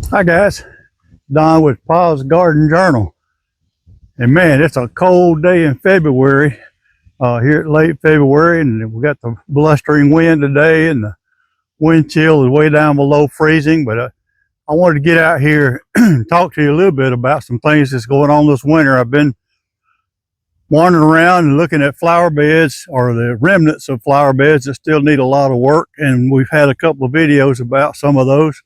Hi guys, Don with Pa's Garden Journal. And man, it's a cold day in February, here at late February, and we got the blustering wind today, and the wind chill is way down below freezing. But I wanted to get out here and talk to you a little bit about some things that's going on this winter. I've been wandering around and looking at flower beds, or the remnants of flower beds that still need a lot of work, and we've had a couple of videos about some of those.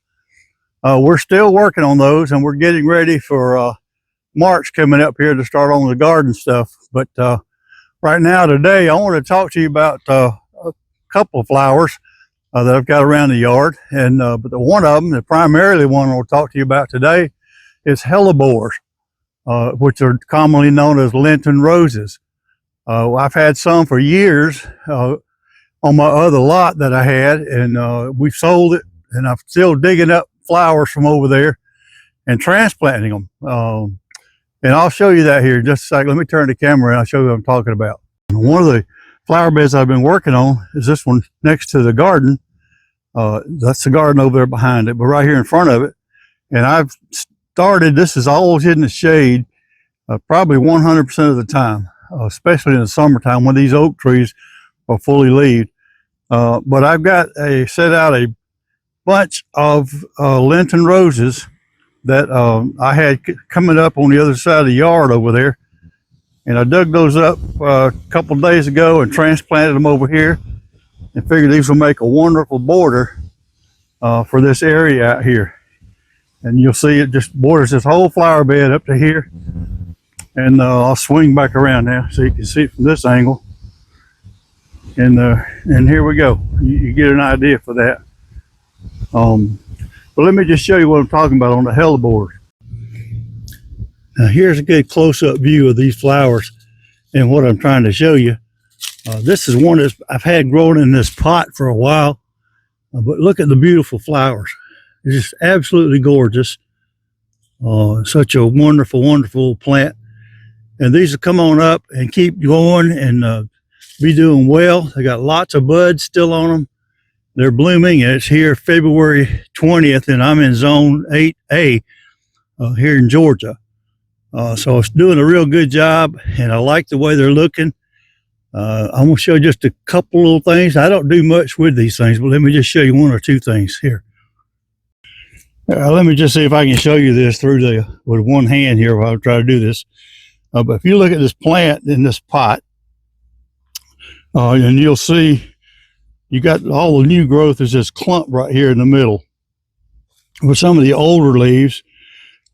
We're still working on those, and we're getting ready for March coming up here to start on the garden stuff. But right now, today, I want to talk to you about a couple of flowers that I've got around the yard. And but one of them, the primarily one I want to talk to you about today, is Hellebores, which are commonly known as Lenten roses. I've had some for years on my other lot that I had, and we've sold it, and I'm still digging up flowers from over there and transplanting them. And I'll show you that here in just a second. Let me turn the camera and I'll show you what I'm talking about. One of the flower beds I've been working on is this one next to the garden. That's the garden over there behind it, but right here in front of it. And I've started, this is always in the shade, probably 100% of the time, especially in the summertime when these oak trees are fully leaved. But I've got set out a bunch of Lenten roses that I had coming up on the other side of the yard over there, and I dug those up a couple of days ago and transplanted them over here, and figured these will make a wonderful border for this area out here. And you'll see it just borders this whole flower bed up to here. And I'll swing back around now so you can see it from this angle. And here we go. You get an idea for that. But let me just show you what I'm talking about on the Hellebores. Now here's a good close-up view of these flowers and what I'm trying to show you. This is one that I've had growing in this pot for a while, but look at the beautiful flowers. It's just absolutely gorgeous. Such a wonderful, wonderful plant. And these will come on up and keep going and be doing well. They got lots of buds still on them. They're blooming, and it's here February 20th, and I'm in zone 8A here in Georgia. So it's doing a real good job, and I like the way they're looking. I'm going to show you just a couple little things. I don't do much with these things, but let me just show you one or two things here. Let me just see if I can show you this with one hand here while I try to do this. But if you look at this plant in this pot, and you'll see you got all the new growth is this clump right here in the middle. With some of the older leaves,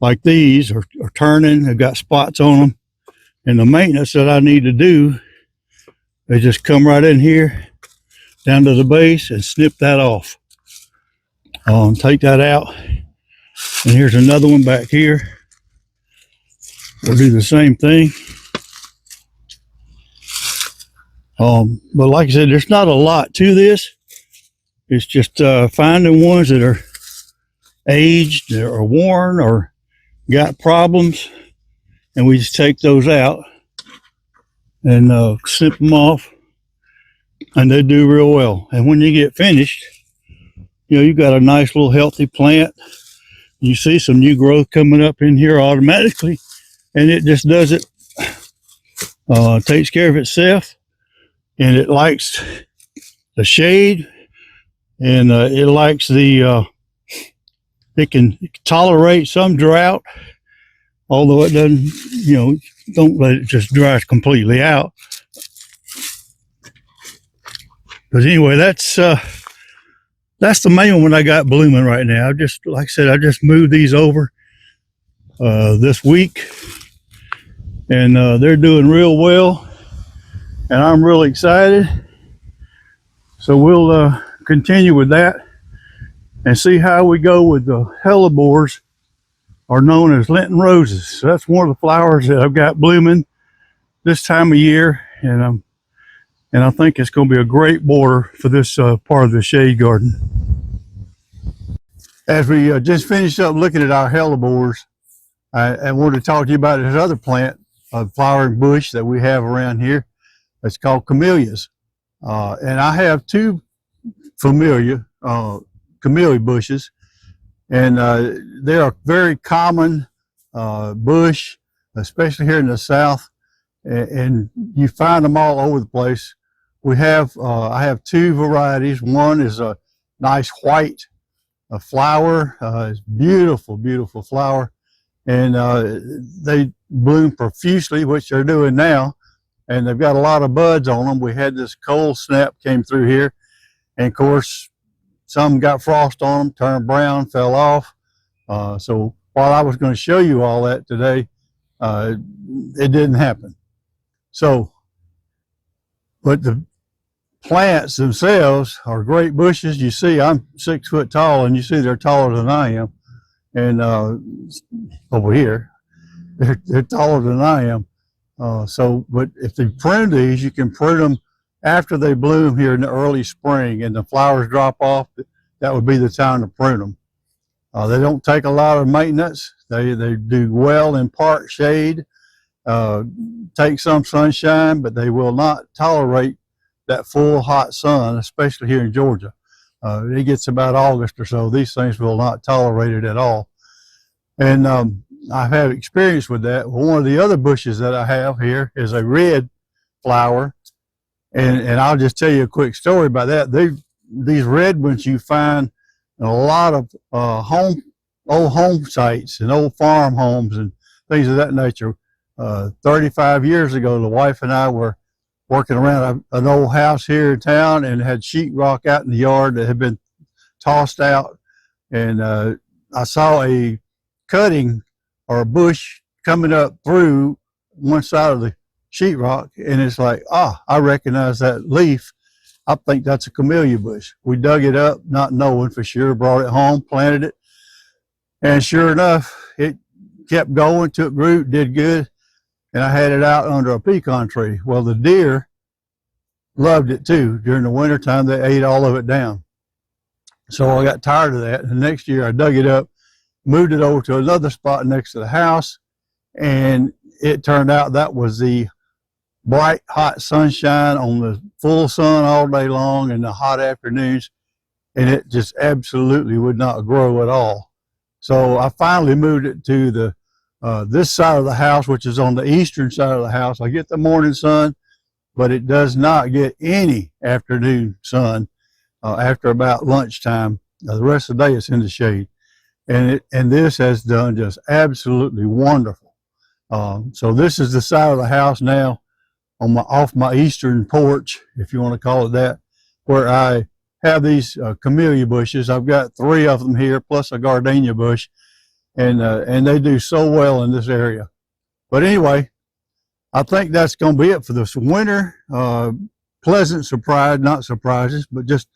like these, are turning. They've got spots on them. And the maintenance that I need to do is just come right in here, down to the base, and snip that off. Take that out. And here's another one back here. We'll do the same thing. But like I said, there's not a lot to this. It's just finding ones that are aged or worn or got problems, and we just take those out and snip them off, and they do real well. And when you get finished, you know, you got a nice little healthy plant. You see some new growth coming up in here automatically, and it just does it, takes care of itself. And it likes the shade, and it likes the, it can tolerate some drought, although it doesn't, you know, don't let it just dry completely out. But anyway, that's the main one I got blooming right now. Like I said, I just moved these over this week, and they're doing real well. And I'm really excited. So we'll continue with that and see how we go with the Hellebores, are known as Lenten roses. So that's one of the flowers that I've got blooming this time of year, and I think it's going to be a great border for this part of the shade garden. As we just finished up looking at our Hellebores, I wanted to talk to you about this other plant, a flowering bush that we have around here. It's called Camellias, and I have two camellia bushes, And they're a very common bush, especially here in the South, and you find them all over the place. We have, I have two varieties. One is a nice white flower. It's beautiful, beautiful flower. And they bloom profusely, which they're doing now. And they've got a lot of buds on them. We had this cold snap came through here. And of course, some got frost on them, turned brown, fell off. So while I was going to show you all that today, it didn't happen. So, but the plants themselves are great bushes. You see, I'm 6 foot tall, and you see they're taller than I am. And over here, they're taller than I am. But if they prune these, you can prune them after they bloom here in the early spring and the flowers drop off. That would be the time to prune them. They don't take a lot of maintenance. They do well in part shade, take some sunshine, but they will not tolerate that full hot sun, especially here in Georgia. It gets about August or so. These things will not tolerate it at all. And I've had experience with that. One of the other bushes that I have here is a red flower. And I'll just tell you a quick story about that. These red ones you find in a lot of old home sites and old farm homes and things of that nature. 35 years ago, the wife and I were working around an old house here in town and had sheetrock out in the yard that had been tossed out. And I saw a cutting or a bush coming up through one side of the sheetrock, and it's like, I recognize that leaf. I think that's a camellia bush. We dug it up, not knowing for sure, brought it home, planted it, and sure enough, it kept going, took root, did good, and I had it out under a pecan tree. Well, the deer loved it too. During the wintertime, they ate all of it down. So I got tired of that, and the next year I dug it up, moved it over to another spot next to the house, and it turned out that was the bright, hot sunshine on the full sun all day long in the hot afternoons, and it just absolutely would not grow at all. So I finally moved it to the this side of the house, which is on the eastern side of the house. I get the morning sun, but it does not get any afternoon sun after about lunchtime. The rest of the day it's in the shade. And this has done just absolutely wonderful. So this is the side of the house now off my eastern porch, if you want to call it that, where I have these camellia bushes. I've got 3 of them here, plus a gardenia bush, and they do so well in this area. But anyway, I think that's going to be it for this winter. Pleasant surprise, not surprises, but just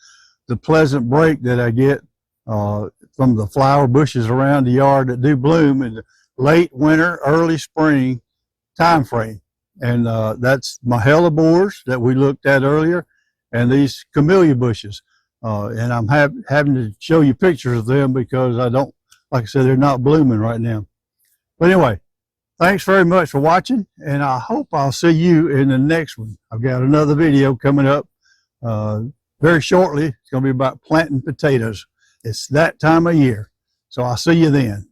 the pleasant break that I get from the flower bushes around the yard that do bloom in the late winter, early spring time frame. And that's my hellebores that we looked at earlier, and these camellia bushes. And I'm having to show you pictures of them because I don't, like I said, they're not blooming right now. But anyway, thanks very much for watching, and I hope I'll see you in the next one. I've got another video coming up very shortly. It's going to be about planting potatoes. It's that time of year. So I'll see you then.